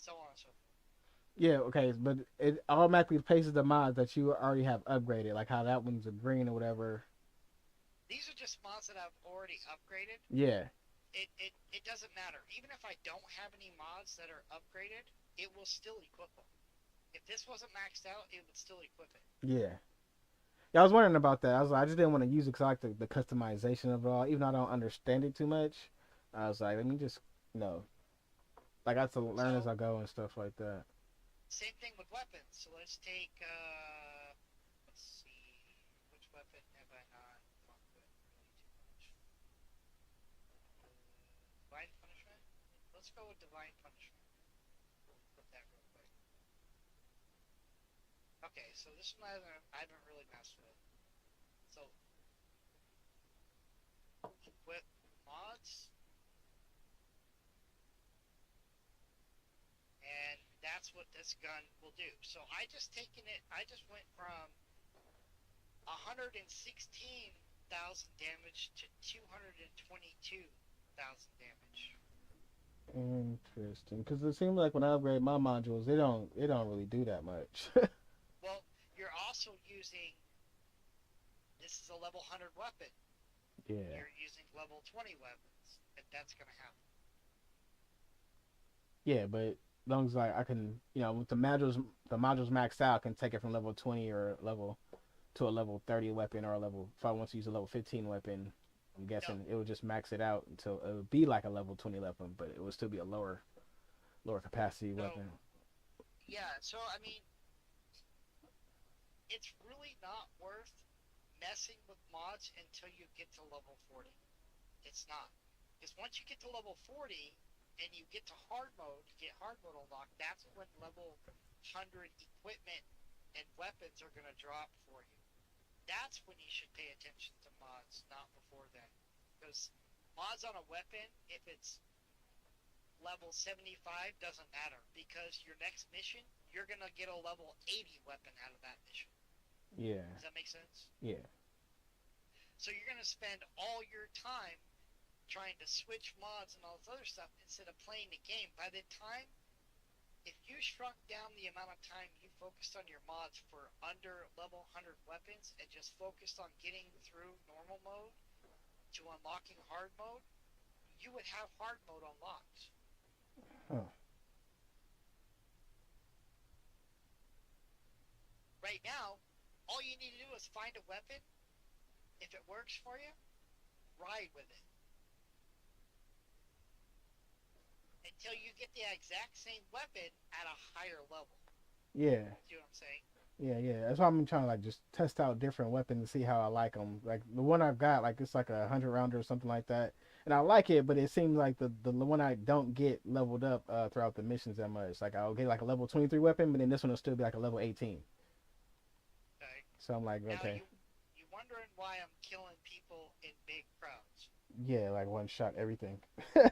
so on and so forth. Yeah, okay, but it automatically places the mods that you already have upgraded, like how that one's a green or whatever. These are just mods that I've already upgraded. Yeah. It doesn't matter. Even if I don't have any mods that are upgraded, it will still equip them. If this wasn't maxed out, it would still equip it. Yeah. Yeah, I was wondering about that. I was like, I just didn't want to use it because I like the customization of it all, even though I don't understand it too much. I was like, let me just, you know, like I have to learn as So I go and stuff like that. same thing with weapons. So let's take let's see, which weapon have I not fucked with really too much? Divine punishment. Let's go with divine punishment. Put that real quick. Okay, so this one I haven't really messed with. So with mods, and that's what this gun will do. So I just taken it. I just went from 116,000 damage to 222,000 damage. Interesting, because it seems like when I upgrade my modules, they don't really do that much. Well, you're also using this is a level 100 weapon. Yeah. You're using level 20 weapons, and that's gonna happen. Yeah, but as long as like I can, with the modules maxed out, I can take it from level 20 or level to a level 30 weapon or a level. If I want to use a level 15 weapon, I'm No, guessing it would just max it out until it would be like a level 20 weapon, but it would still be a lower capacity so weapon. yeah, so I mean, it's really not worth messing with mods until you get to level 40. It's not. Because once you get to level 40 and you get to hard mode, you get hard mode unlocked, that's when level 100 equipment and weapons are going to drop for you. That's when you should pay attention to mods, not before then. Because mods on a weapon, if it's level 75, doesn't matter. Because your next mission, you're going to get a level 80 weapon out of that mission. Yeah, Does that make sense? yeah, So you're going to spend all your time trying to switch mods and all this other stuff instead of playing the game. By the time, if you shrunk down the amount of time you focused on your mods for under level 100 weapons and just focused on getting through normal mode to unlocking hard mode, you would have hard mode unlocked. huh. Right now, all you need to do is find a weapon. If it works for you, ride with it until you get the exact same weapon at a higher level. Yeah, See what I'm saying? yeah. That's why I'm trying to like just test out different weapons and see how I like them. Like the one I've got, like it's like a 100 rounder or something like that, and I like it, but it seems like the one I don't get leveled up throughout the missions that much. Like I'll get like a level 23 weapon, but then this one will still be like a level 18. Okay. So I'm like, Now okay, you wondering why I'm killing people in big crowds. yeah, like one shot everything. I'm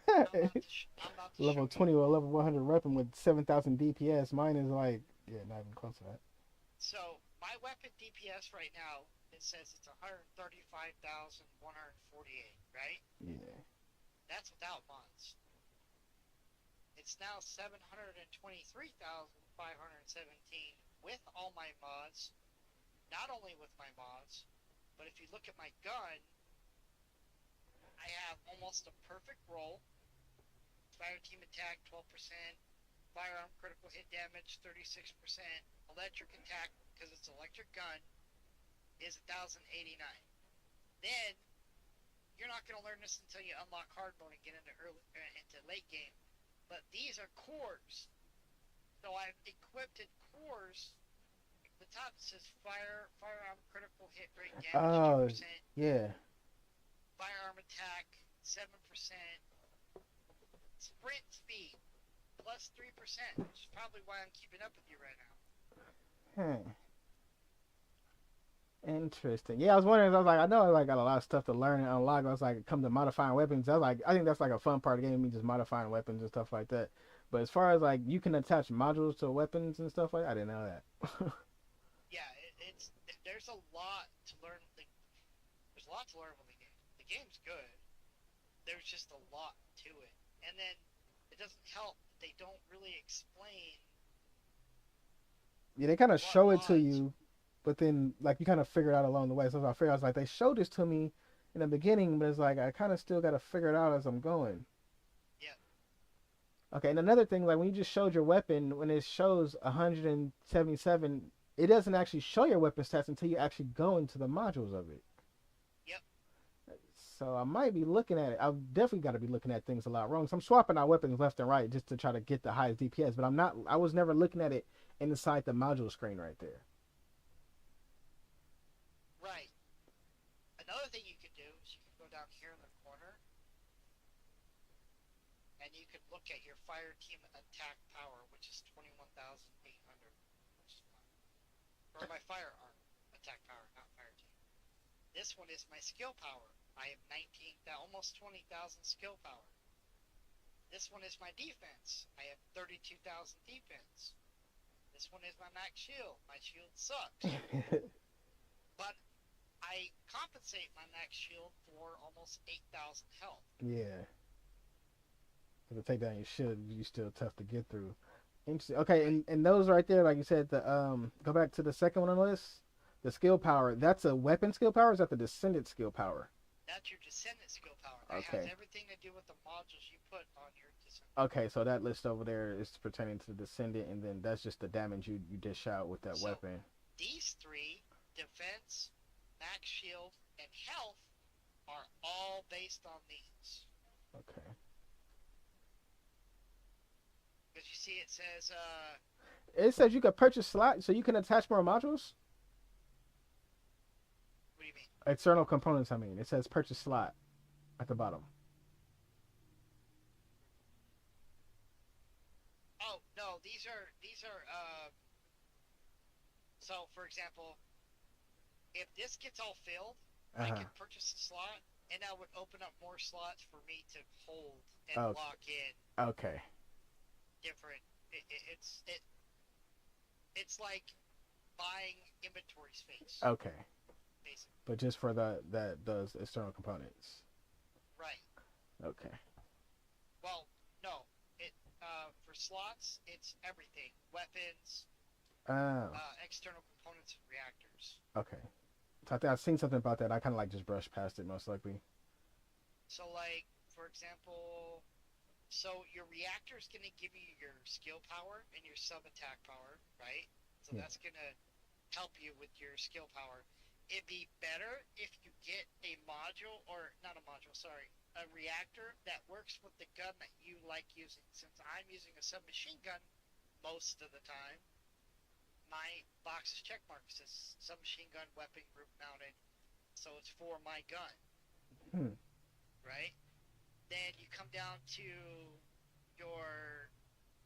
about to Level show you. 20 or level 100 weapon with 7,000 DPS. Mine is like, yeah, not even close to that. So my weapon DPS right now it says it's 135,148, right? Yeah. That's without mods. It's now 723,517 with all my mods. Not only with my mods, but if you look at my gun, I have almost a perfect roll. Fire team attack 12%, firearm critical hit damage 36%, electric attack because it's an electric gun is 1,089. Then you're not going to learn this until you unlock hard mode and get into late game. But these are cores, so I've equipped it cores. The top says firearm critical hit rate damage Oh, 2%, yeah. firearm attack 7%, sprint speed plus 3%, which is probably why I'm keeping up with you right now. Hmm. Interesting. Yeah, I was wondering. I was like, I know I got a lot of stuff to learn and unlock. I was like, come to modifying weapons. I was like, I think that's like a fun part of the game, me just modifying weapons and stuff like that. But as far as like you can attach modules to weapons and stuff like, that, I didn't know that. Yeah, it's there's a lot to learn. There's a lot to learn with the game. The game's good. There's just a lot to it, and then it doesn't help that they don't really explain Yeah, they kind of what show it to mods. you, but then like you kind of figure it out along the way. So I figured I was like, they showed this to me in the beginning, but it's like I kind of still got to figure it out as I'm going. Yeah, Okay, and another thing, like when you just showed your weapon, when it shows 177, it doesn't actually show your weapon stats until you actually go into the modules of it. yep, So I might be looking at it. I've definitely got to be looking at things a lot wrong. So I'm swapping out weapons left and right just to try to get the highest DPS, but I'm not. I was never looking at it inside the module screen right there. right. Another thing you can do is you can go down here in the corner and you can look at your fire team attack power, which is 21,800. Or my firearm attack power, not fire team. This one is my skill power. I have 19, almost 20,000 skill power. This one is my defense. I have 32,000 defense. This one is my max shield. My shield sucks. But I compensate my max shield for almost 8,000 health. Yeah. To take down your shield, you still tough to get through. Interesting. Okay, Right. and those right there, like you said, the go back to the second one on the list. The skill power. That's a weapon skill power. Or is that the descendant skill power? That's your descendant skill power. That has Okay. everything to do with the modules you put on your descendant. Okay, so that list over there is pertaining to the descendant, and then that's just the damage you dish out with that So weapon. these three, defense, max shield, and health, are all based on these. Okay. Because you see, it says, It says you can purchase slots, so you can attach more modules. what do you mean? External components. I mean, it says purchase slot at the bottom. Oh no, these are. So for example, if this gets all filled, Uh I huh. can purchase a slot, and that would open up more slots for me to hold and Okay. lock in Okay. different. It's like buying inventory space, Okay. basically. But just for those external components. Right. Okay. Well, no. It For slots, it's everything: weapons, Oh. external components, and reactors. Okay. So I think I've seen something about that. I kind of like just brushed past it most likely. So, like for example, so your reactor is going to give you your skill power and your sub attack power, right? So Yeah. that's going to help you with your skill power. It'd be better if you get a module, or not a module, sorry, a reactor that works with the gun that you like using. Since I'm using a submachine gun most of the time, my box's checkmark says submachine gun weapon group mounted, so it's for my gun, Hmm. right? Then you come down to your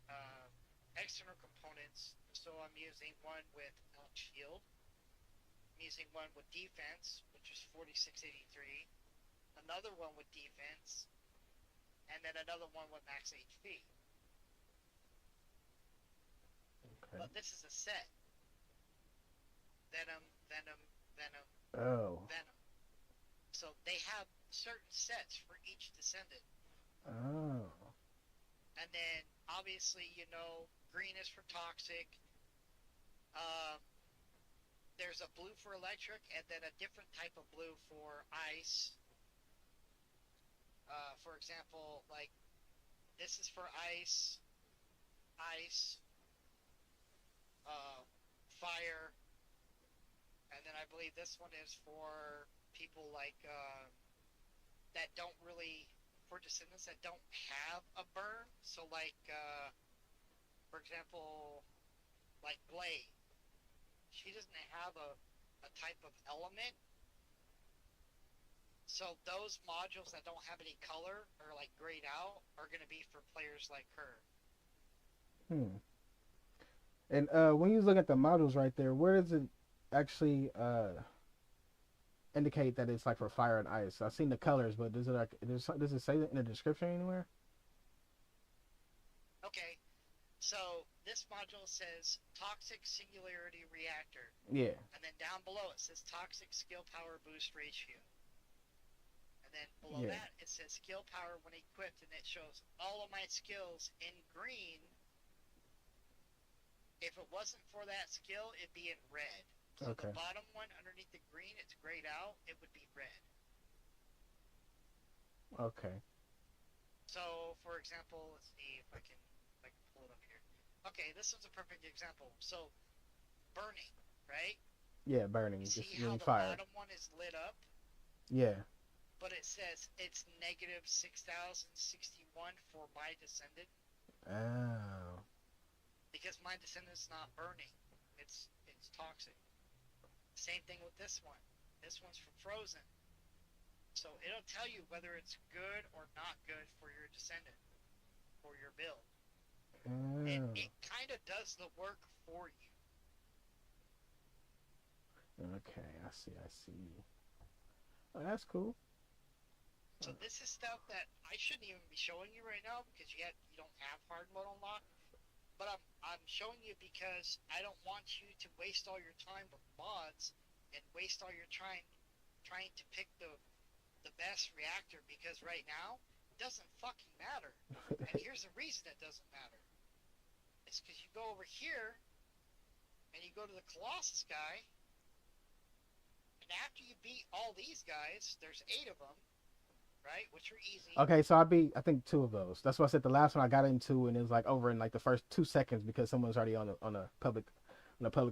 uh, external components. So I'm using one with shield. I'm using one with defense, which is 4683. Another one with defense, and then another one with max HP. Okay. But this is a set: venom, venom, venom, Oh. venom. So they have certain sets for each descendant. Oh. And then obviously, green is for toxic. Um, there's a blue for electric, and then a different type of blue for ice. For example, like this is for ice, uh, fire, and then I believe this one is for people like that don't really, for descendants that don't have a burn. So like, for example, like Blade, she doesn't have a type of element. So those modules that don't have any color or like grayed out are going to be for players like her. Hmm. And when you look at the models right there, where does it actually indicate that it's like for fire and ice? I've seen the colors, but does it say that in the description anywhere? Okay, so this module says Toxic Singularity Reactor, Yeah. and then down below it says Toxic Skill Power Boost Ratio. And then below Yeah. that it says Skill Power when equipped, and it shows all of my skills in green If it wasn't for that skill, it'd be in red. So the Okay. bottom one underneath the green, it's grayed out. It would be red. Okay. So, for example, let's see if I can pull it up here. Okay, this is a perfect example. So, burning, right? Yeah, You burning, see just how getting the fire. bottom one is lit up, Yeah. but it says it's negative 6,061 for my descendant Oh. because my descendant's not burning. It's toxic. Same thing with this one. This one's for frozen. So it'll tell you whether it's good or not good for your descendant, for your build. Oh. It kind of does the work for you. Okay. I see. I see. Oh, that's cool. So this is stuff that I shouldn't even be showing you right now because you don't have hard mode unlocked. But I'm showing you because I don't want you to waste all your time with mods and waste all your time trying to pick the best reactor because right now it doesn't fucking matter. And here's the reason it doesn't matter. It's because you go over here and you go to the Colossus guy, and after you beat all these guys, there's 8 of them, right? Which are easy. Okay, so I beat I think two of those. That's why I said the last one I got into, and it was like over in like the first 2 seconds because someone's already on a public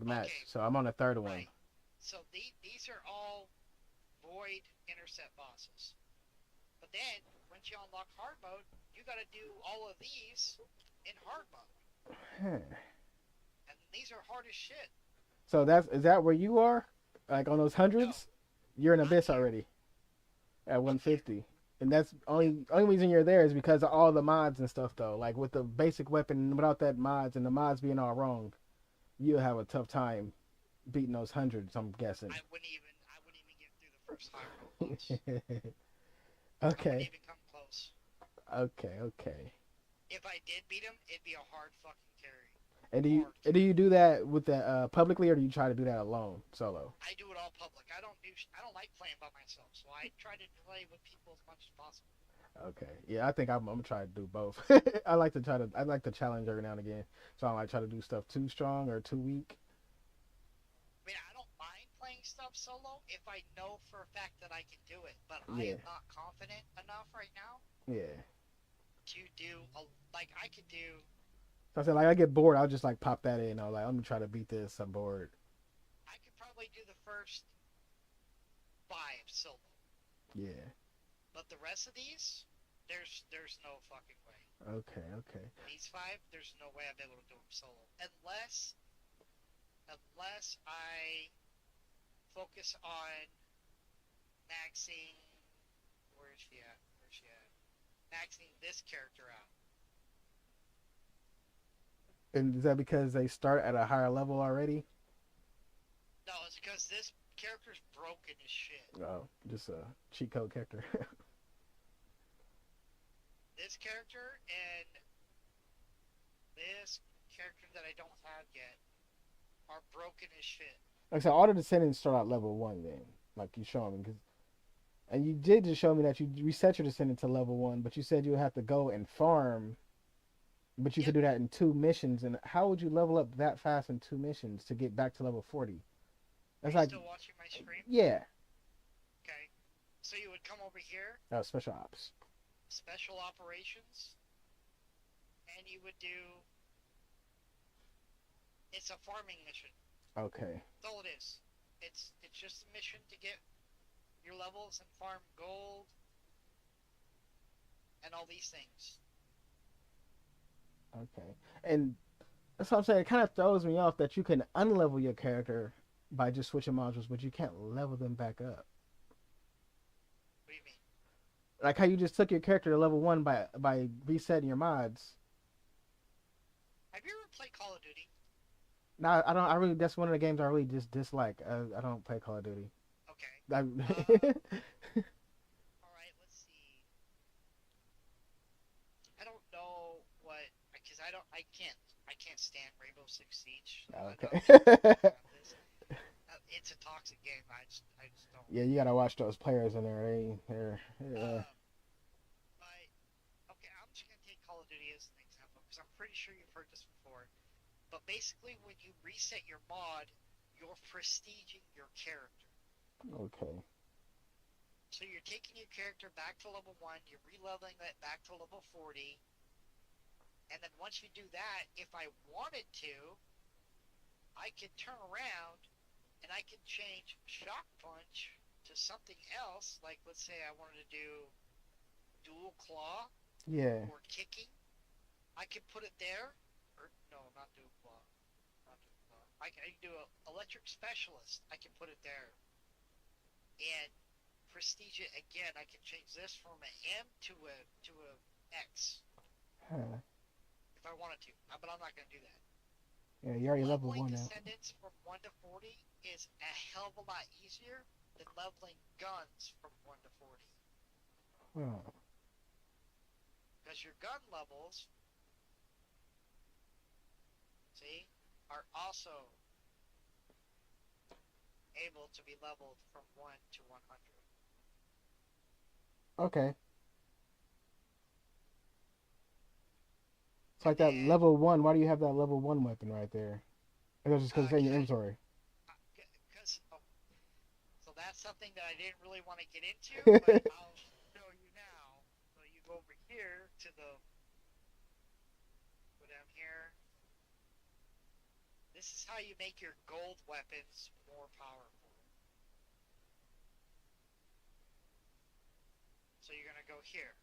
match. Okay, So I'm on the third one. right. So these are all void intercept bosses. But then once you unlock hard mode, you got to do all of these in hard mode, Huh. and these are hard as shit. So that's is that where you are? Like on those No, hundreds? You're in I'm abyss here. already at I'm here. 150. And that's Yep. only reason you're there is because of all the mods and stuff though. Like with the basic weapon without that mods and the mods being all wrong, you'll have a tough time beating those hundreds, I'm guessing. I wouldn't even get through the first hard mode boss. I wouldn't Okay. even come close. Okay, okay. If I did beat him, it'd be a hard fucking carry. And Hard do carry. you do that with the publicly or do you try to do that alone, solo? I do it all public. I don't like playing by myself, so I try to play with people as much as possible. Okay. Yeah, I think I'm gonna try to do both. I like to challenge every now and again. So I might try to do stuff too strong or too weak. I mean, I don't mind playing stuff solo if I know for a fact that I can do it, but I Yeah. am not confident enough right now Yeah. to do like I could do. So I said like I get bored, I'll just like pop that in. I'm like, let me try to beat this. I'm bored. I could probably do the first 5 solo, Yeah. but the rest of these, there's no fucking way. Okay, okay. These 5, there's no way I'd be able to do them solo unless I focus on maxing. Where is she at? Where's she at? Maxing this character out. And is that because they start at a higher level already? No, it's because this character's broken as shit. Oh, just a cheat code character. This character and this character that I don't have yet are broken as shit. Like I said, all the descendants start at level one. Then, like you showing me, and you did just show me that you reset your descendant to level one, but you said you would have to go and farm. But you could Yep. do that in two missions, and how would you level up that fast in two missions to get back to level 40? Are That's you like, still watching my stream? yeah, Okay. So you would come over here, special ops. special operations, and you would do. It's a farming mission. Okay, That's all it is. It's just a mission to get your levels and farm gold and all these things. okay, and that's what I'm saying. It kind of throws me off that you can unlevel your character by just switching modules, but you can't level them back up. What do you mean? Like how you just took your character to level one by resetting your mods. Have you ever played Call of Duty? Now I don't. I really that's one of the games I really just dislike. I don't play Call of Duty. Okay. I, All right. Let's see. I don't know what because I can't stand Rainbow Six Siege. So I okay. don't know about this. It's a toxic game. I just don't. Yeah, you gotta watch those players in there. They're yeah. Um, but okay, I'm just gonna take Call of Duty as an example because I'm pretty sure you've heard this before. But basically, when you reset your mod, you're prestiging your character. Okay. So you're taking your character back to level 1, you're releveling that back to level 40, and then once you do that, if I wanted to, I could turn around and I could change Shock Punch to something else. Like, let's say I wanted to do Dual Claw Yeah. or Kicking. I could put it there. Or, no, not Dual Claw. Not Dual Claw. I can do an Electric Specialist. I can put it there. And prestige it again. I can change this from an M to a X Huh. if I wanted to. But I'm not going to do that. Yeah, you already level Leveling one now. descendants from 1 to 40 is a hell of a lot easier than leveling guns from 1 to 40. Oh. Because your gun levels, see, are also able to be leveled from 1 to 100. Okay. It's And like that then, level one. Why do you have that level one weapon right there? I guess it's because it's in your inventory. because, so that's something that I didn't really want to get into, but I'll show you now. So you go over here to the, go down here. This is how you make your gold weapons more powerful. So you're going to go here.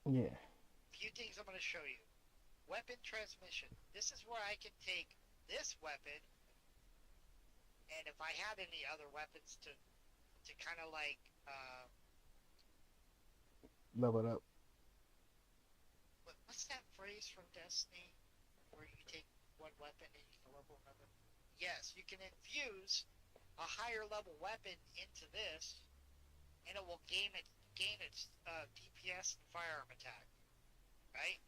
Yeah. A few things I'm going to show you. Weapon transmission. This is where I can take this weapon, and if I had any other weapons to kind of like, Level it up. what's that phrase from Destiny where you take one weapon and you can level another? Yes, you can infuse a higher level weapon into this, and it will gain its DPS and firearm attack, right?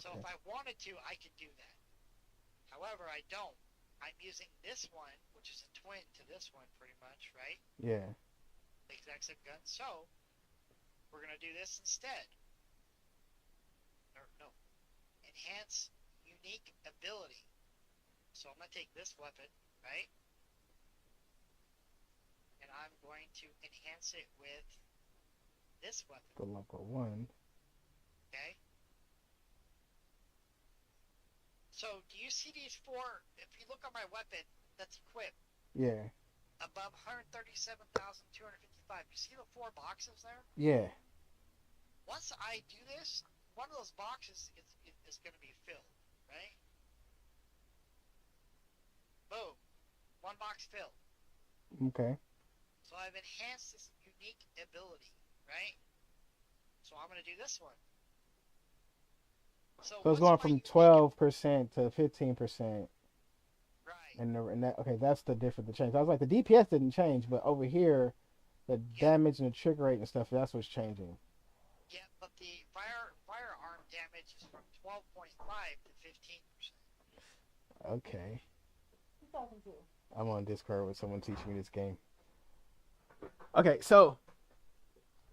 So Okay. if I wanted to, I could do that. However, I don't. I'm using this one, which is a twin to this one, pretty much, right? Yeah. The exact same gun. So we're gonna do this instead. Or no, enhance unique ability. So I'm gonna take this weapon, right? And I'm going to enhance it with this weapon. The level one. Okay. So do you see these four? If you look on my weapon that's equipped, Yeah. above 137,255. You see the four boxes there? Yeah. Once I do this, one of those boxes is going to be filled, right? Boom. One box filled. Okay. So I've enhanced this unique ability, right? So I'm going to do this one. So So it's what's going my from unique? 12% to 15%, Right. and that okay, that's the difference. The change. I was like, the DPS didn't change, but over here, the Yep. damage and the trigger rate and stuff, that's what's changing. Yep. But the firearm damage is from 12.5 to 15%. Okay. I'm on Discord with someone teaching me this game. Okay, so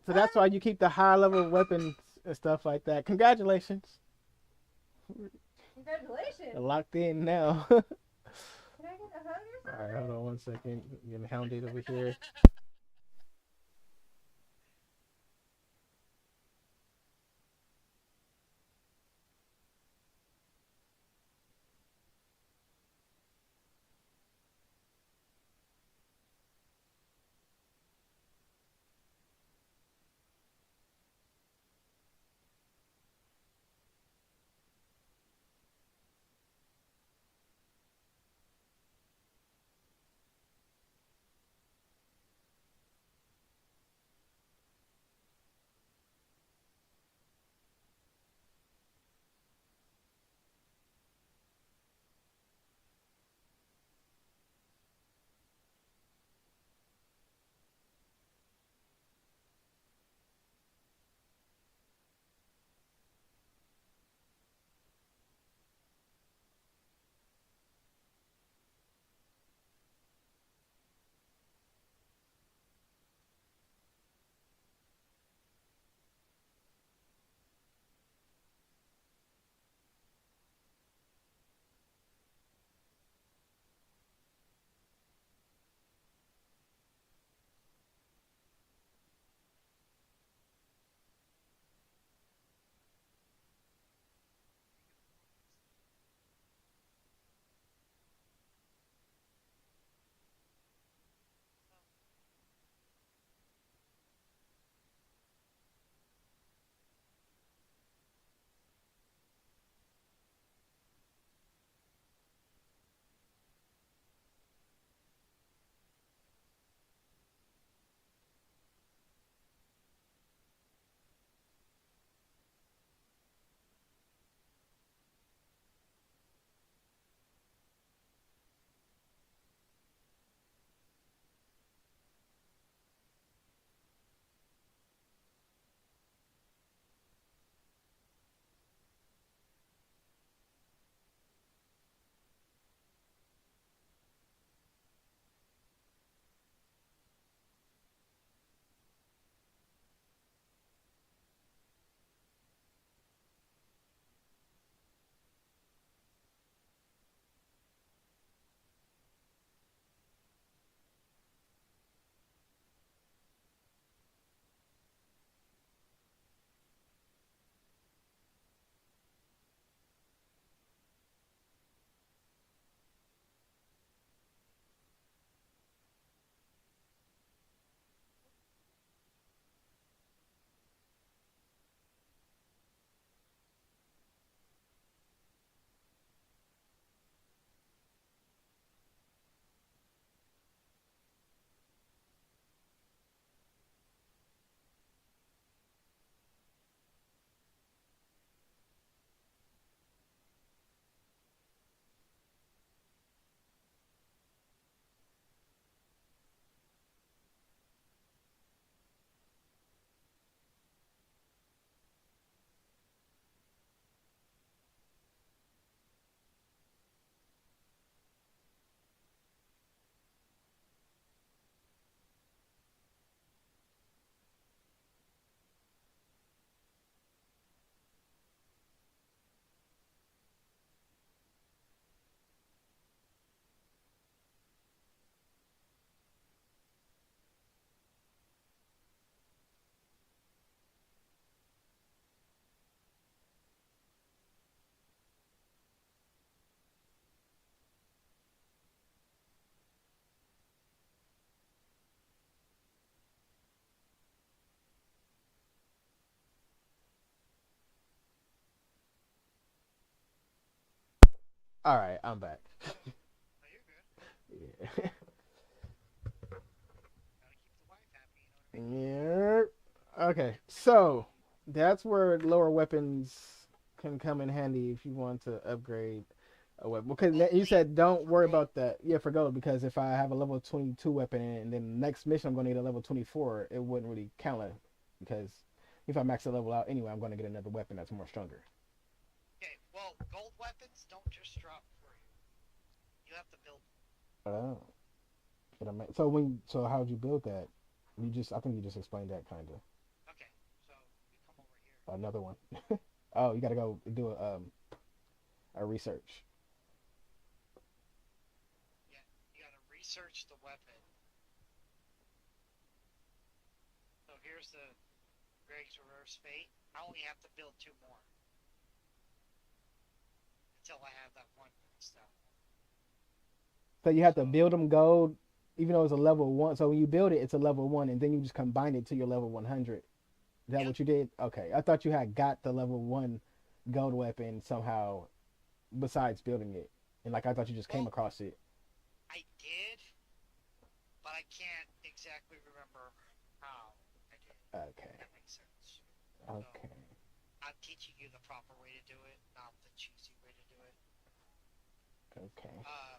that's why you keep the high level weapons and stuff like that. Congratulations. Congratulations. You're locked in now. Can I get a hug or All right, something? hold on one second. Getting hounded over here. All right, I'm back. Oh, you're good. Yeah. Gotta keep the wife happy, you know what I mean? Yeah. Okay, so that's where lower weapons can come in handy if you want to upgrade a weapon. Because you Only said don't for worry gold. about that. Yeah, for gold. Because if I have a level 22 weapon and then next mission I'm going to need a level 24, it wouldn't really count it. Because if I max the level out anyway, I'm going to get another weapon that's more stronger. Okay, well, gold weapons don't just drop for you. You have to build them. Oh. So how'd you build that? I think you just explained that kind of. Okay, so you come over here. Another one. Oh, you got to go do a research. Yeah, you gotta research the weapon. So here's the Greg's Reverse Fate. I only have to build two more until I have that one maxed out. So you have to So, build them gold, even though it's a level one. So when you build it, it's a level one, and then you just combine it to your level 100. Is that yep. what you did? Okay, I thought you had got the level one gold weapon somehow besides building it, and like I thought you just came Well, across it. I did, but I can't exactly remember how I did. If Okay, that makes sense. So okay, I'm teaching you the proper way to do it, not the cheesy way to do it. okay. Uh,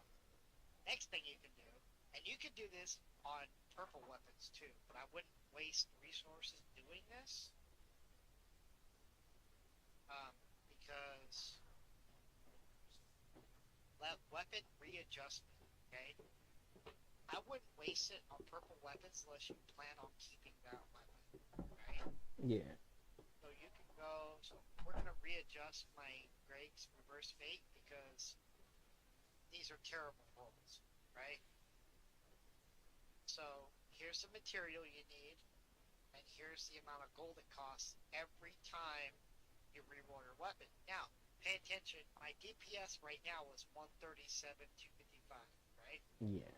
Next thing you can do, and you can do this on purple weapons too, but I wouldn't waste resources doing this because weapon readjustment. Okay, I wouldn't waste it on purple weapons unless you plan on keeping that weapon. Right? Yeah. So you can go. So we're gonna readjust my Greg's Reverse Fate because these are terrible rolls, right? So here's the material you need, and here's the amount of gold it costs every time you reroll your weapon. Now, pay attention. My DPS right now is 137, 255, right? Yeah.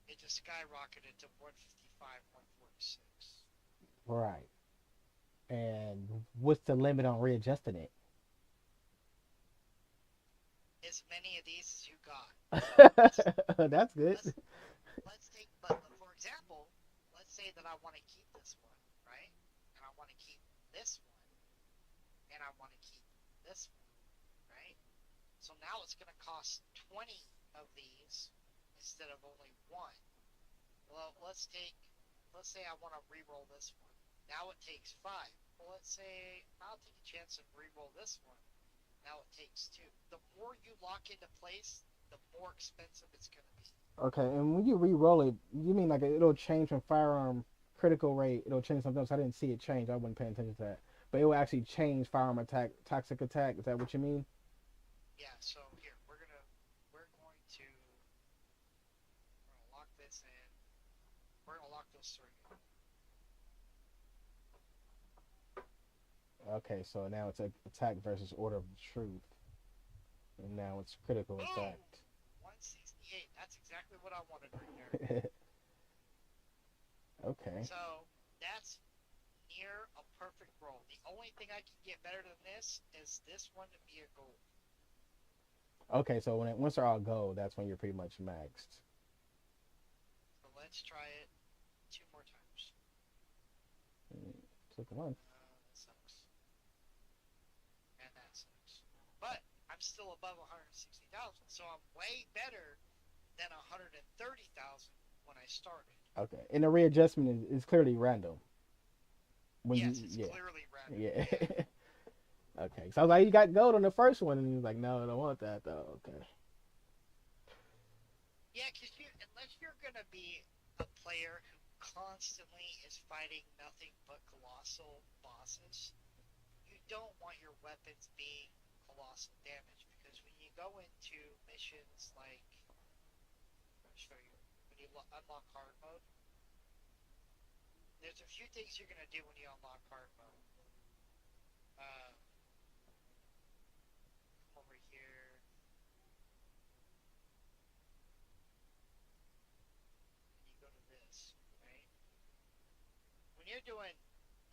It just skyrocketed to 155, 146. Right. And what's the limit on readjusting it? As many of these as you got. Let's That's good. let's let's take. But for example, let's say that I want to keep this one, right? And I want to keep this one, and I want to keep this one, right? So now it's going to cost 20 of these instead of only one. Well, let's say I want to re-roll this one. Now it takes five. Well, let's say I'll take a chance and re-roll this one. Now it takes two. The more you lock into place, the more expensive it's going to be. Okay, and when you re-roll it, you mean like it'll change from firearm critical rate? It'll change something else. I didn't see it change. I wasn't paying attention to that. But it will actually change firearm attack, toxic attack. Is that what you mean? Yeah. So here we're going to lock this in. We're going to lock those three. Okay, so now it's a attack versus order of truth, and now it's critical Boom! attack. 168. That's exactly what I wanted right there. Okay. So that's near a perfect roll. The only thing I can get better than this is this one to be a gold. Okay, so once they're all gold, that's when you're pretty much maxed. So let's try it two more times. Took one. That sucks. And that sucks. But I'm still above 160,000, so I'm way better than 130,000 when I started. Okay, and the readjustment is clearly random. When you Yes, it's yeah clearly random. yeah. Yeah. Okay, so I was like, you got gold on the first one, and he was like, no, I don't want that though. Okay. Yeah, because unless you're going to be a player who constantly is fighting nothing but colossal bosses, you don't want your weapons being colossal damage because when you go into missions like, I'll show you, when you unlock hard mode, there's a few things you're going to do when you unlock hard mode. Come over here, and you go to this, right? When you're doing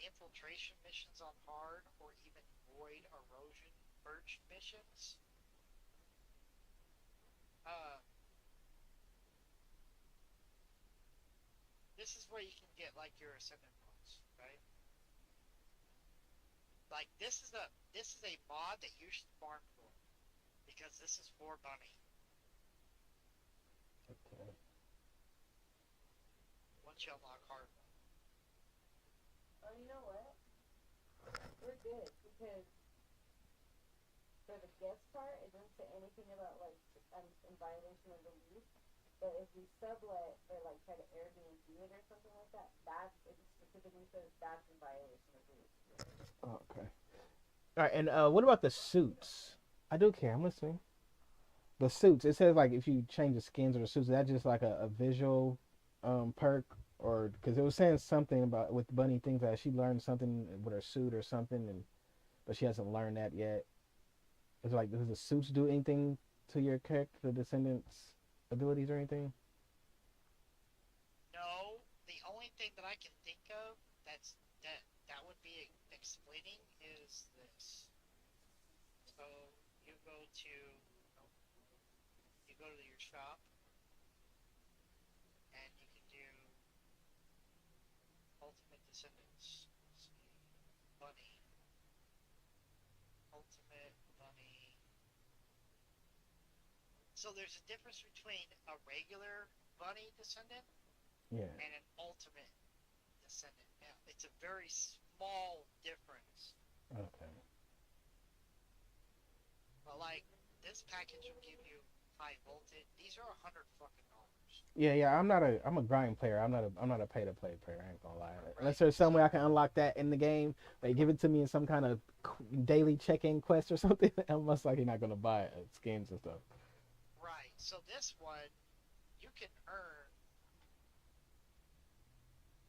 infiltration missions on hard or even void avoid erosion purge missions. Uh, this is where you can get like your ascendant mods, right? Like this is a mod that you should farm for because this is for bunny. Okay. Once you unlock hard mode. Oh, you know what? We're good because for the guest part, it doesn't say anything about like in violation of the lease. But if we sublet or like try to Airbnb it or something like that, that's it specifically says that's in violation of the lease. Okay. All right, and what about the suits? I do care. I'm listening. The suits. It says like if you change the skins or the suits, is that just like a visual perk, or because it was saying something about with Bunny things that she learned something with her suit or something, and but she hasn't learned that yet. It's like does the suits do anything to your character, the descendants' abilities or anything? No, the only thing that I can think of that would be explaining is this. So you go to your shop and you can do ultimate descendants. Let's see, bunny, ultimate bunny. So there's a difference between a regular bunny descendant Yeah. and an ultimate descendant. Now, it's a very small difference. Okay. But like this package will give you high voltage. These are $100 fucking. Yeah. I'm a grind player. I'm not a pay to play player. I ain't gonna lie. Right. Unless there's some way So I can unlock that in the game, they give it to me in some kind of daily check-in quest or something. I'm most likely not gonna buy it, skins and stuff. right. So this one you can earn.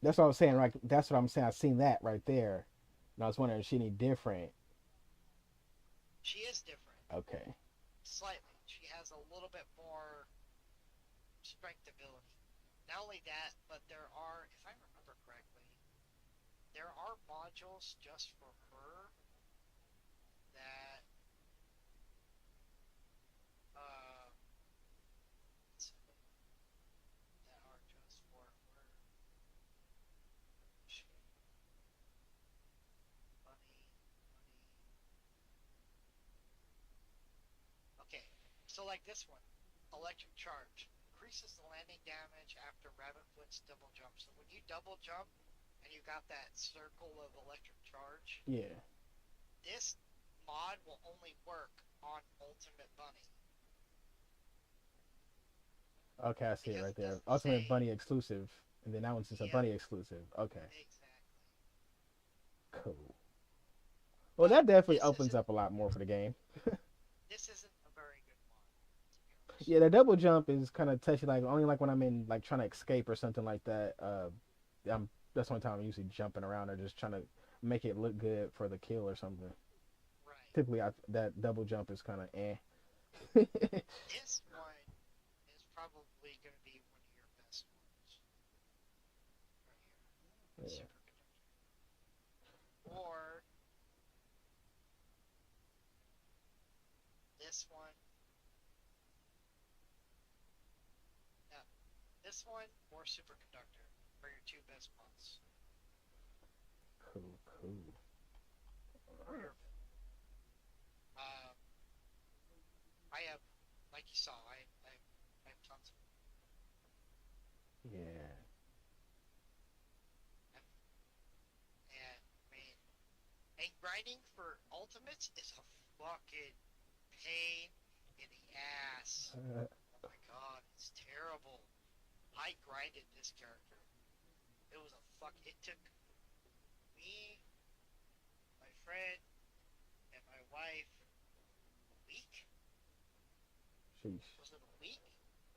That's what I'm saying. Right. That's what I'm saying. I seen that right there, and I was wondering, is she any different? She is different Okay. slightly. She has a little bit more strength ability. Not only that, but there are, if I remember correctly, there are modules just for her that uh that are just for her. She, bunny. Okay, so like this one, electric charge increases the landing damage after rabbit foot's double jump. So when you double jump and you got that circle of electric charge, Yeah. this mod will only work on Ultimate Bunny Okay, I see it because right it there. doesn't Ultimate say. Bunny exclusive, and then that one's just a Yep, Bunny exclusive. Okay. exactly. Cool. Well, But that definitely opens up a lot more for the game. this isn't a very good mod to be honest. Yeah, the double jump is kind of touchy. Like only like when I'm in like trying to escape or something like that. I'm that's the only time I'm usually jumping around or just trying to make it look good for the kill or something. Right. Typically, that double jump is kind of eh. This one is probably going to be one of your best ones right here. Yeah. Superconductor. Or this one. No, this one or superconductor are your two best mods Cool, cool. for your build. Um, I have, like you saw, I have tons of Yeah. them. And I mean, and grinding for ultimates is a fucking pain in the ass. Oh my god, it's terrible. I grinded this character. It was a fuck. It took me, my friend, and my wife a week. Sheesh. Was it a week?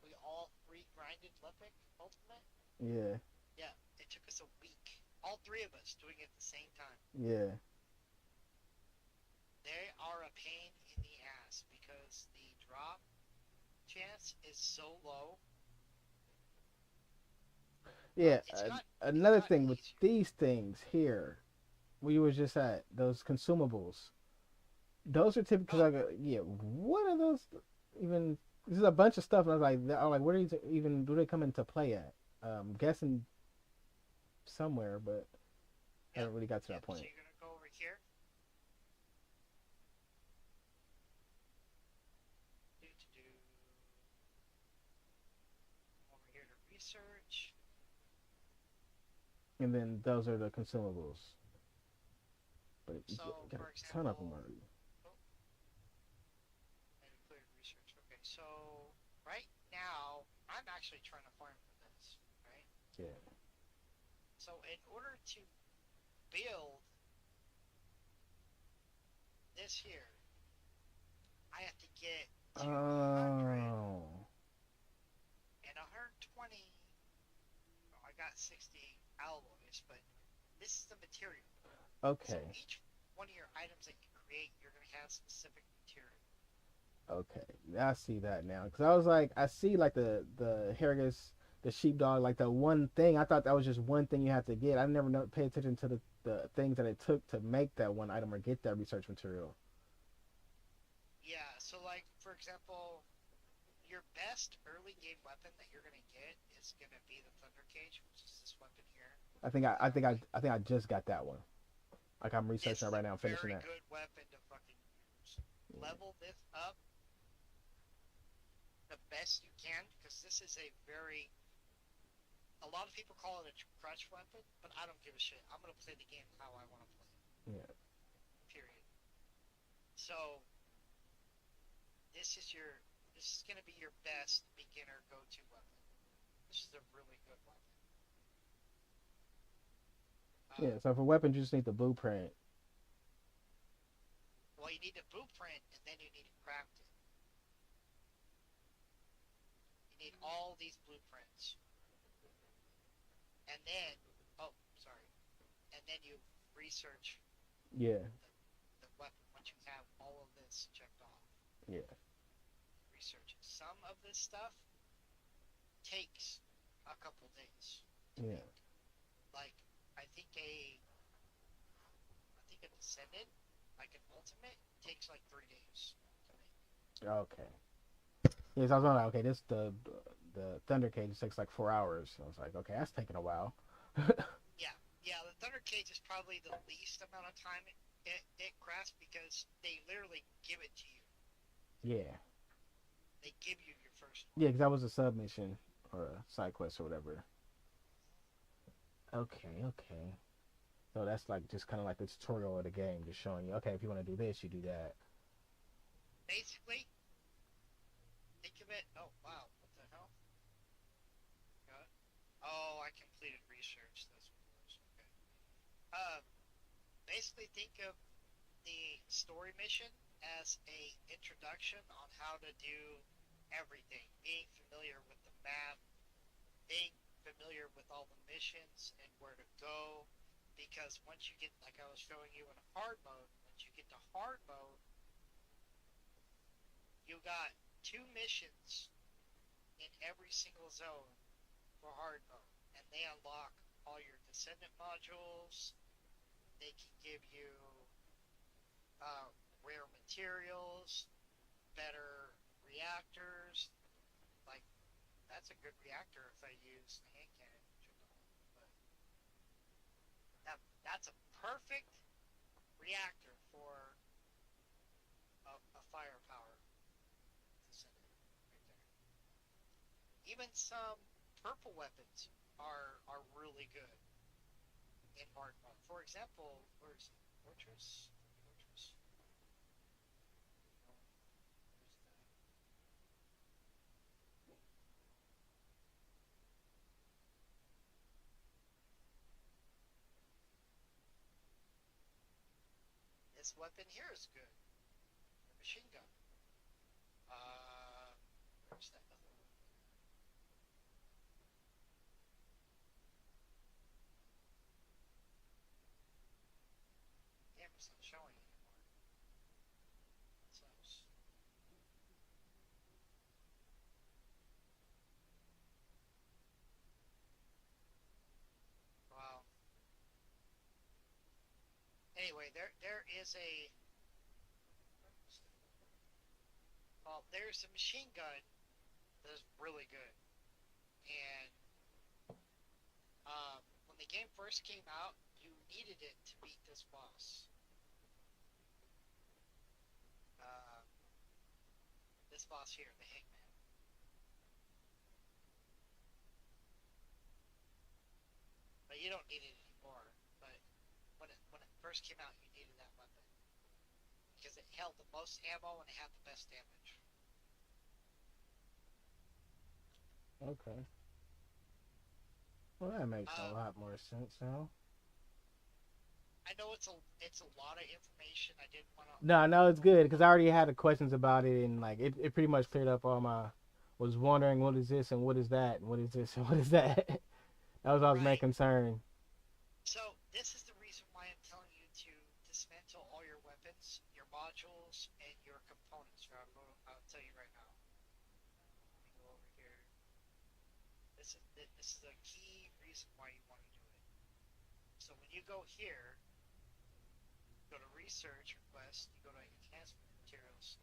We all three grinded Lepic Ultimate. Yeah. Yeah, it took us a week. All three of us doing it at the same time. Yeah. They are a pain in the ass because the drop chance is so low. Yeah. It's Another gotten thing with easier. these things here, we was just at those consumables. Those are typical. Oh, Cause I go, yeah. What are those even? This is a bunch of stuff. And I was like, where do these even do they come into play at? Guessing somewhere, but I yep, haven't really got to that yep. So point. you're gonna go over here. Do to do over here to research. And then those are the consumables. But you So, got for a ton of them example, already. oh, and include research. Okay, so right now I'm actually trying to farm for this, right? Yeah. So in order to build this here, I have to get 200 Oh. and 120. Oh, I got 60 alloys, but this is the material. So Okay. each one of your items that you create, you're going to have specific material. Okay. I see that now. Cause I was like, I see like the Harrigus, the sheepdog, like the one thing. I thought that was just one thing you had to get. I never know, pay attention to the things that it took to make that one item or get that research material. Yeah, so like for example, your best early game weapon that you're going to get is going to be the Thunder Cage, which is this weapon here. I think I, I think I Like I think I just got that one. Like I'm this researching it is a right now, finishing very that. good weapon to fucking use. Yeah. Level this up the best you can because this is a very a lot of people call it a crutch weapon, but I don't give a shit. I'm gonna play the game how I want to play it. Yeah. Period. So this is your this is gonna be your best beginner go-to weapon. This is a really good weapon. Yeah. Uh, So for weapons, you just need the blueprint. well, you need a blueprint and then you need to craft it. You need all these blueprints, and then oh, sorry, and then you research Yeah. the weapon once you have all of this checked off. Yeah. Research it. Some of this stuff takes a couple days to Yeah. make. Like I think a descendant, like an ultimate, takes like 3 days to make. Okay. Yes, I was like, okay, this the Thunder Cage takes like 4 hours. I was like, okay, that's taking a while. Yeah, yeah. The Thunder Cage is probably the least amount of time it crafts because they literally give it to you. Yeah. They give you your first one. Yeah, because that was a submission or a side quest or whatever. Okay, okay. So that's like just kind of like the tutorial of the game, just showing you, okay, if you want to do this, you do that. Basically, think of it. Oh wow, what the hell? Got it. Oh, I completed research. That's what it was. Okay. Um, basically, think of the story mission as a introduction on how to do everything. Being familiar with the map, being familiar with all the missions and where to go. Because once you get, like I was showing you in hard mode, once you get to hard mode, you got 2 missions in every single zone for hard mode, and they unlock all your descendant modules. They can give you uh, rare materials, better reactors. Like that's a good reactor if I use the hand cannon, which I don't. But that's a perfect reactor for a firepower descendant right there. Even some purple weapons are really good in hard mode. For example, where's Fortress? Fortress. No, where's the this weapon here is good. The machine gun. Where's that other one? Damn, it's not showing anymore. So, wow. Anyway, there is a Well, there's a machine gun that is really good, and when the game first came out, you needed it to beat this boss. Uh, this boss here, the Hangman. But you don't need it anymore. But when it first came out, you needed that weapon because it held the most ammo and it had the best damage. Okay. Well, that makes a Uh, lot more sense now. I know it's a lot of information. I didn't want to. No, no, it's good because I already had the questions about it, and like it pretty much cleared up all my. Was wondering what is this and what is that and what is this and what is that. That was my main Right. concern. So this is the reason why I'm telling you to dismantle all your weapons, your modules, and your components. I'll tell you right now. Let me go over here. This is a key reason why you want to do it. So when you go here, go to research request, you go to enhancement materials.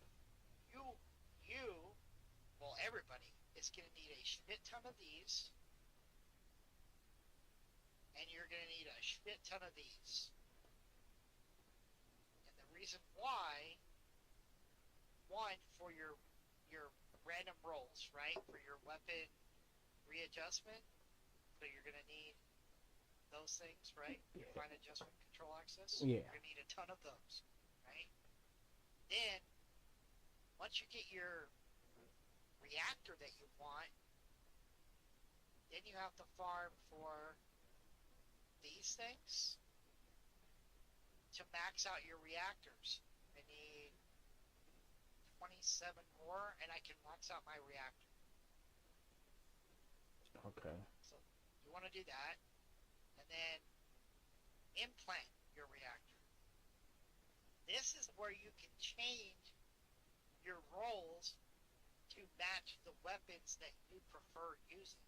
You you well everybody is gonna need a shit ton of these, and you're gonna need a shit ton of these. And the reason why, one for your random rolls, right? For your weapon readjustment, so you're gonna need those things, right? Your fine adjustment control access. Yeah. You're gonna need a ton of those, right? Then once you get your reactor that you want, then you have to farm for these things to max out your reactors. I need 27 more, and I can max out my reactor. Okay. So you want to do that, and then implant your reactor. This is where you can change your rolls to match the weapons that you prefer using.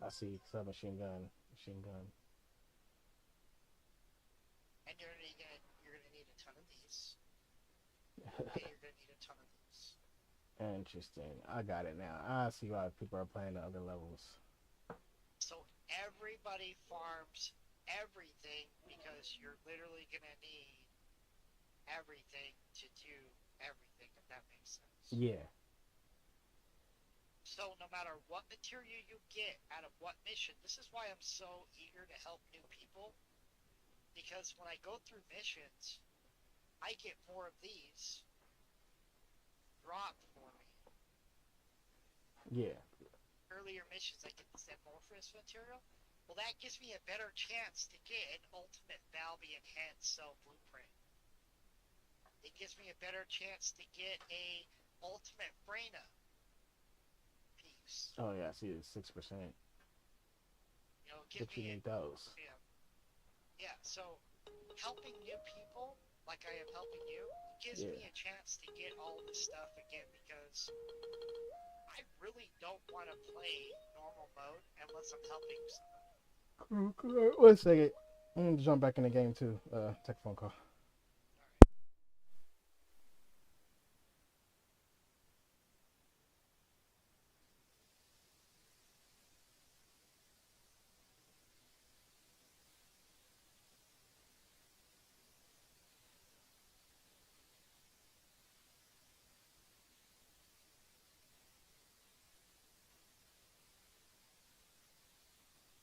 I see. Submachine gun, machine gun. And you're gonna need a ton of these, and you're gonna need a ton of these. Interesting. I got it now. I see why people are playing the other levels. So everybody farms everything because you're literally gonna need everything to do everything, if that makes sense. Yeah. So no matter what material you get out of what mission, this is why I'm so eager to help new people. Because when I go through missions, I get more of these dropped for me. Yeah. Earlier missions, I get this amorphous material. Well, that gives me a better chance to get an ultimate Valve enhanced cell blueprint. It gives me a better chance to get a ultimate Freyna piece. Oh yeah. I see. It's 6%. You know, it gives But you me need those. yeah, yeah. So helping new people like I am helping you gives Yeah. me a chance to get all this stuff again because I really don't want to play normal mode unless I'm helping somebody. 1 second. I'm gonna jump back in the game too. Take a phone call.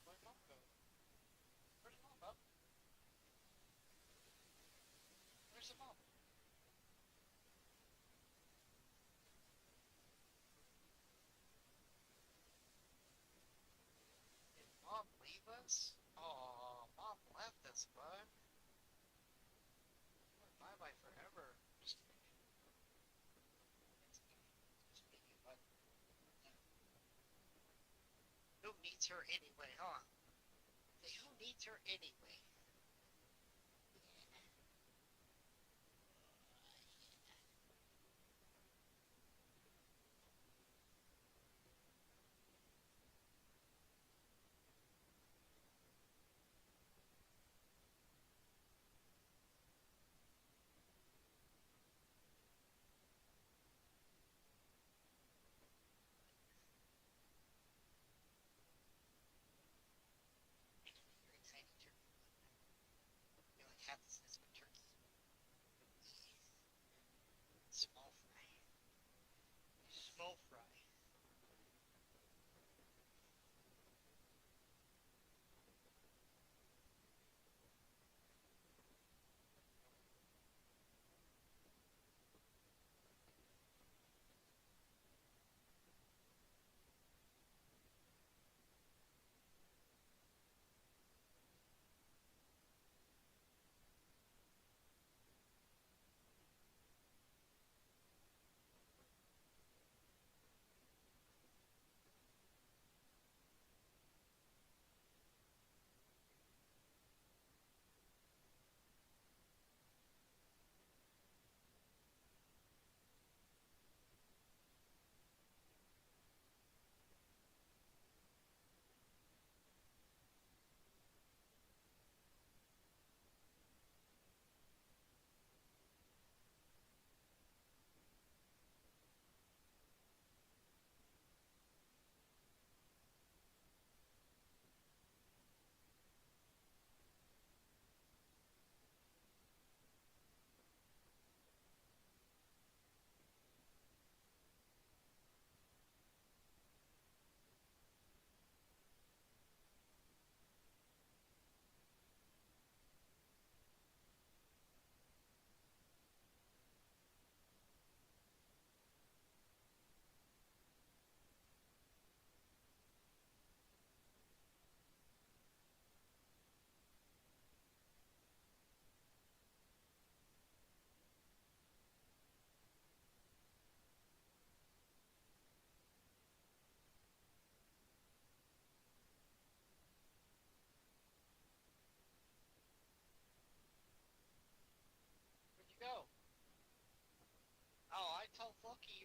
Where's mom go? Where's mom, Bob? Where's the mom? Did mom leave us? Oh, mom left us, bud. Bye bye forever. Just kidding. Just kidding, but who needs her anyway, huh? Who needs her anyway?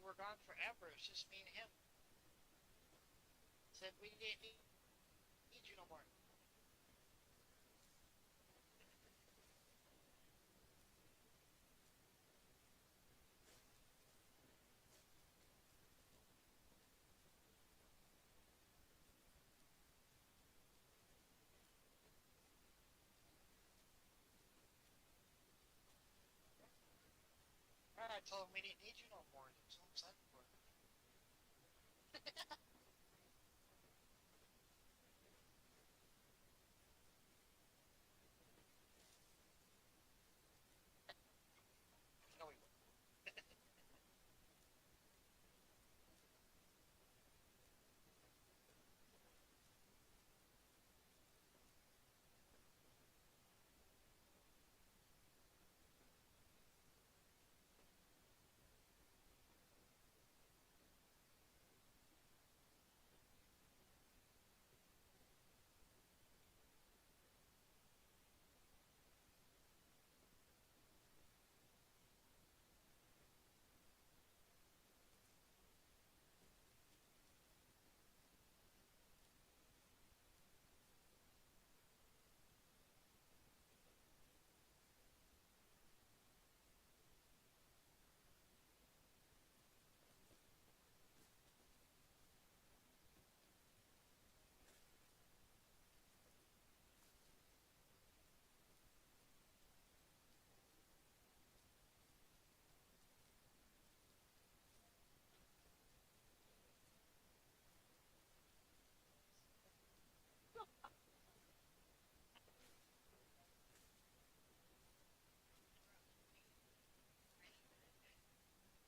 were gone forever. It's just me and him. Said we didn't need you no more. I told him we didn't need you no more. He was so upset for it. No, he wouldn't.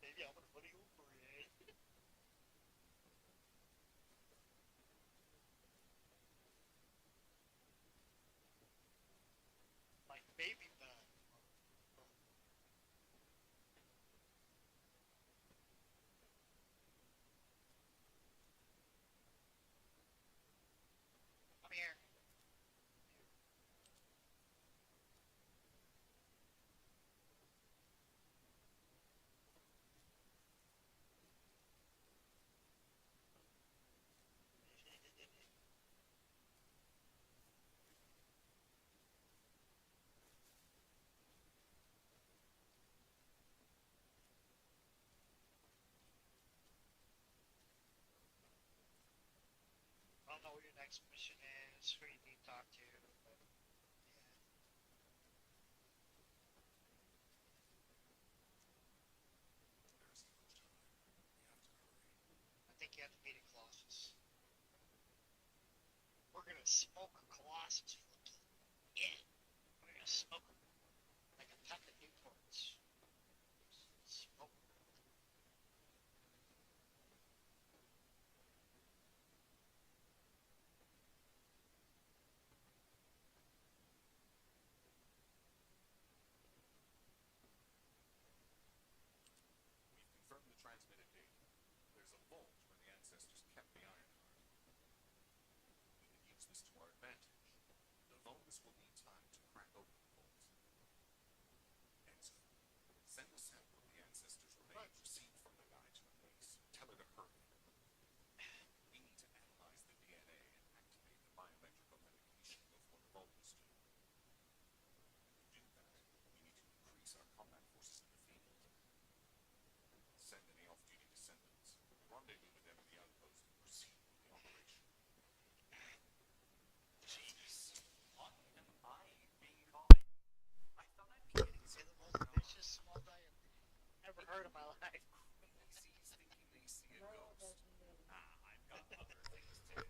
Maybe I'm gonna put you over it. Like baby back. Come here. I don't know what your next mission is, who you need to talk to, but yeah. I think you have to beat a Colossus. We're gonna smoke a Colossus, Flicky. Yeah. We're gonna smoke them like a pack of Newports. Smoke 'em. We've confirmed the transmitted data. There's a vault where the ancestors kept the Iron Heart. We can use this to our advantage. The Vulgus will need time to crack open the vault. Enzo, send a sample of the ancestors' remains received from the guy to the base. Tell her to hurry. We need to analyze the DNA and activate the bioelectrical medication before the Vulgus do. To do that, we need to increase our combat forces in the field. Send any off-duty descendants. Rendezvous with them at the outpost and proceed with the operation. Jeez, what am I being called? I thought I'd be getting Say some the most vicious small guy I've ever heard in my life. crazies thinking they see a No, ghost. that's amazing. I've got other things to do.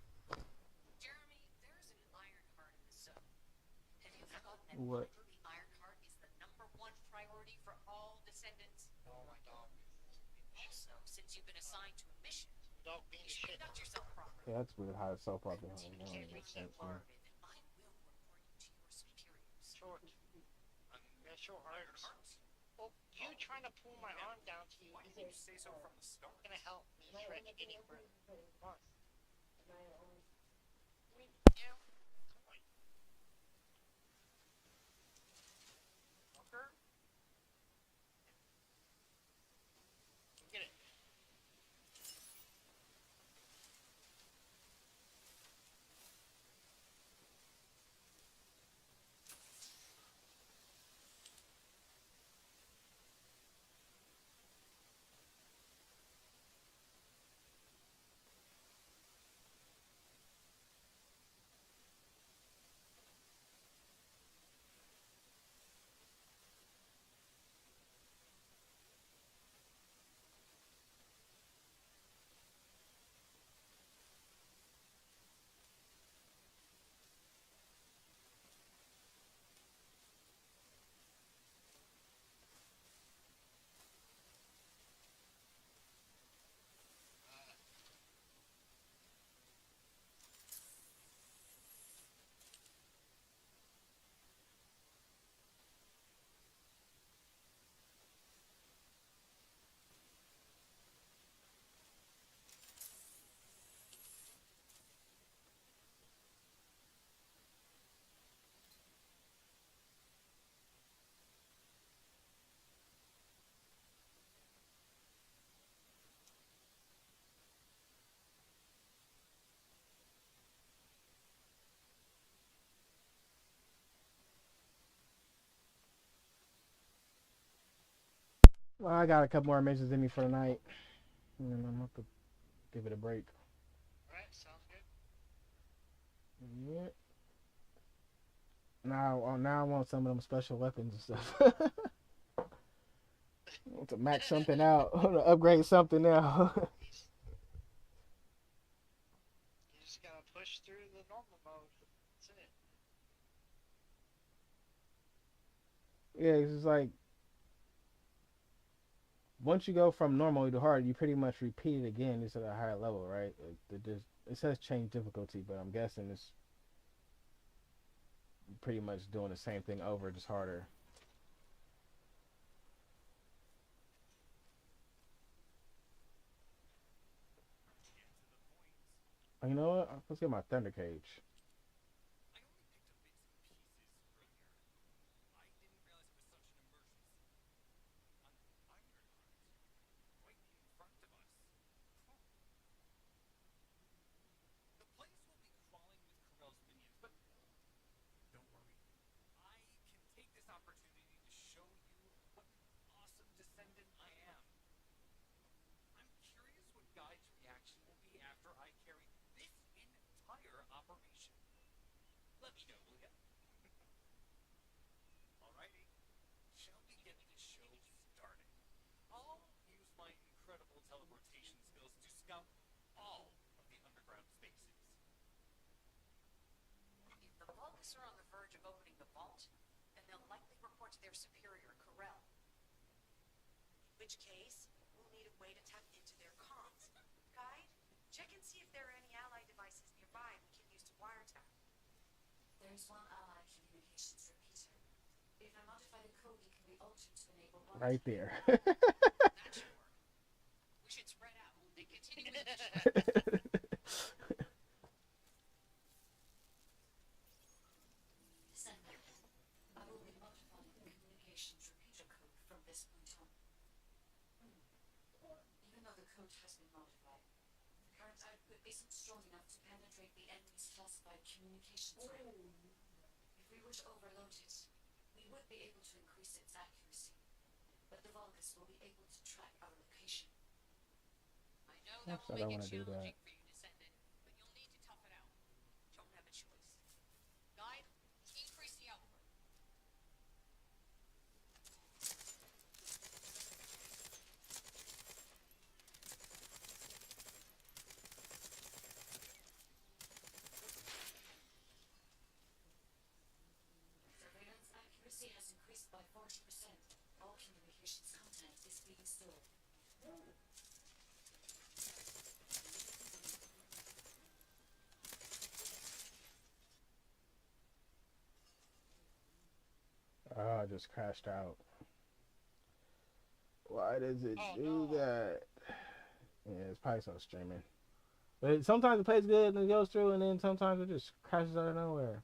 Jeremy, there's an Iron Heart in the zone. Have you forgotten that What? finding the Iron Heart is the #1 priority for all descendants? Oh my dog. Also, since you've been assigned to a mission, Dog you being should shit. conduct yourself properly. Yeah, that's weird how it's so popular. If you That can't don't make reach that sense, far man. of it, then I will report you to your superiors. Short. Yeah, short Iron arms. Hearts? Well, you trying to pull my arm down to you Why didn't you isn't say so from the start? gonna help me My stretch only any thing further. is Come on. my only Yeah. Come on. Fucker. Get it. Well, I got a couple more missions in me for the night, and then I'm gonna have to give it a break. Alright, sounds good. Yeah. Now I want some of them special weapons and stuff. I want to max something out. I want to upgrade something now. You just gotta push through the normal mode. That's it. Yeah, it's just like once you go from normal to hard, you pretty much repeat it again, just at a higher level, right? It says change difficulty, but I'm guessing it's pretty much doing the same thing over, just harder. Oh, you know what? Let's get my thunder cage. I only picked up bits and pieces earlier. I didn't realize it was such an emergency. An Ironheart, right in front of us. Huh. The place will be crawling with Corell's minions, but don't worry. I can take this opportunity to show you what an awesome descendant I am. I'm curious what Guy's reaction will be after I carry this entire operation. Let me know, will ya? Alrighty, shall we get this show started? I'll use my incredible teleportation skills to scout all of the underground spaces. If the Vulgus are on the verge of opening the vault, then they'll likely report to their superior, Corell. In which case, we'll need a way to tap into their comms. Guide, check and see if there are any allied devices nearby we can use to wiretap. There's one allied communications repeater. If I modify the code, it can be altered to enable one. Right there. That should work. We should spread out and continue with the mission. Descendant. I will be modifying the communications repeater code from this point on. Even though the code has been modified, the current output isn't strong enough to penetrate the enemy's classified communications realm. If we were to overload it, we would be able to increase its accuracy, but the Vulgus will be able to track our location. I know that I will don't make want it to do that. challenging for you, Descendant, but you'll need to tough it out. Don't have a choice. Guide, increase the output. Surveillance accuracy has increased by 40%. All communications content is being stored. Oh, I just crashed out. Why does it Oh do no. that? Yeah, it's probably some streaming. But sometimes it plays good and it goes through, and then sometimes it just crashes out of nowhere.